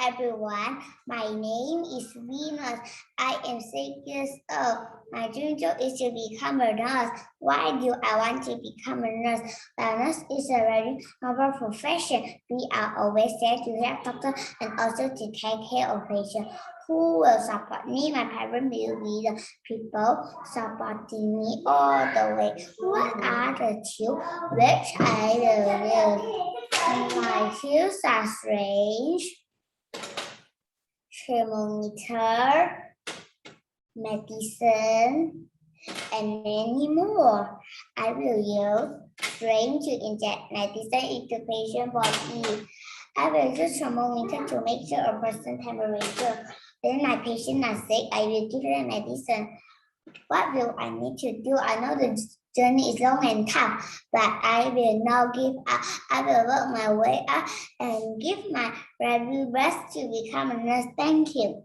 everyone. My name is Venus. I am 6 years old. My dream job is to become a nurse. Why do I want to become a nurse? A nurse is a very noble profession. We are always there to help doctors and also to take care of patients. Who will support me? My parents will be the people supporting me all the way. What are the tools which I will use? My tools are strange, thermometer, medicine, and many more. I will use syringe to inject medicine into patient body. I will use thermometer to measure a person's temperature. When my patient are sick, I will give them medicine. What will I need to do? I know the journey is long and tough, but I will not give up. I will work my way up and give my very best to become a nurse. Thank you.